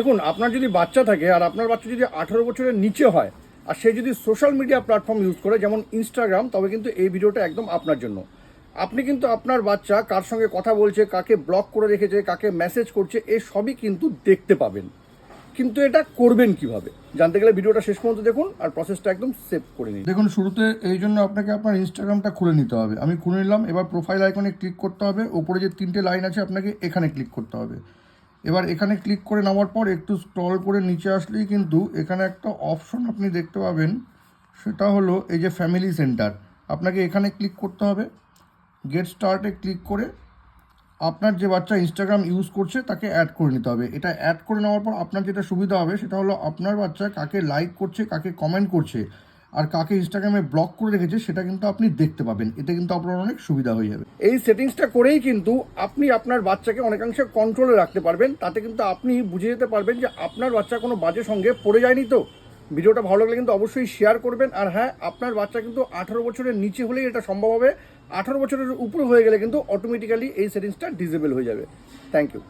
দেখুন, আপনার যদি বাচ্চা থাকে আর আপনার বাচ্চা যদি 18 বছরের নিচে হয় আর সে যদি সোশ্যাল মিডিয়া প্ল্যাটফর্ম ইউজ করে যেমন ইনস্টাগ্রাম, তবে কিন্তু এই ভিডিওটা একদম আপনার জন্য। আপনি কিন্তু আপনার বাচ্চা কার সঙ্গে কথা বলছে, কাকে ব্লক করে রেখেছে, কাকে মেসেজ করছে, এই সবই কিন্তু দেখতে পাবেন। কিন্তু এটা করবেন কিভাবে জানতে গেলে ভিডিওটা শেষ পর্যন্ত দেখুন আর প্রসেসটা একদম সেভ করে নিন। দেখুন, শুরুতে এই জন্য আপনাকে আপনার ইনস্টাগ্রামটা খুলে নিতে হবে। আমি খুলে নিলাম। এবার প্রোফাইল আইকনে ক্লিক করতে হবে। ওপরে যে 3টে লাইন আছে আপনাকে এখানে ক্লিক করতে হবে। এবার এখানে ক্লিক করে নেওয়ার পর একটু স্ক্রল করে নিচে আসলেই কিন্তু এখানে একটা অপশন আপনি দেখতে পাবেন, সেটা হলো এই যে ফ্যামিলি সেন্টার। আপনাকে এখানে ক্লিক করতে হবে। গেট স্টার্টে ক্লিক করে আপনার যে বাচ্চা ইনস্টাগ্রাম ইউজ করছে তাকে অ্যাড করে নিতে হবে। এটা অ্যাড করে নেওয়ার পর আপনার যেটা সুবিধা হবে সেটা হলো আপনার বাচ্চা কাকে লাইক করছে, কাকে কমেন্ট করছে আর কাকে ইনস্টাগ্রামে ব্লক করে রেখেছে সেটা কিন্তু আপনি দেখতে পাবেন। এতে কিন্তু আপনার অনেক সুবিধা হয়ে যাবে। এই সেটিংসটা করেই কিন্তু আপনি আপনার বাচ্চাকে অনেকাংশে কন্ট্রোলে রাখতে পারবেন। তাতে কিন্তু আপনি বুঝে যেতে পারবেন যে আপনার বাচ্চা কোনো বাজে সঙ্গে পড়ে যায়নি। তো ভিডিওটা ভালো লাগলে কিন্তু অবশ্যই শেয়ার করবেন। আর হ্যাঁ, আপনার বাচ্চা কিন্তু 18 বছরের নিচে হলেই এটা সম্ভব হবে। 18 বছরের উপর হয়ে গেলে কিন্তু অটোমেটিক্যালি এই সেটিংসটা ডিসেবল হয়ে যাবে। Thank you.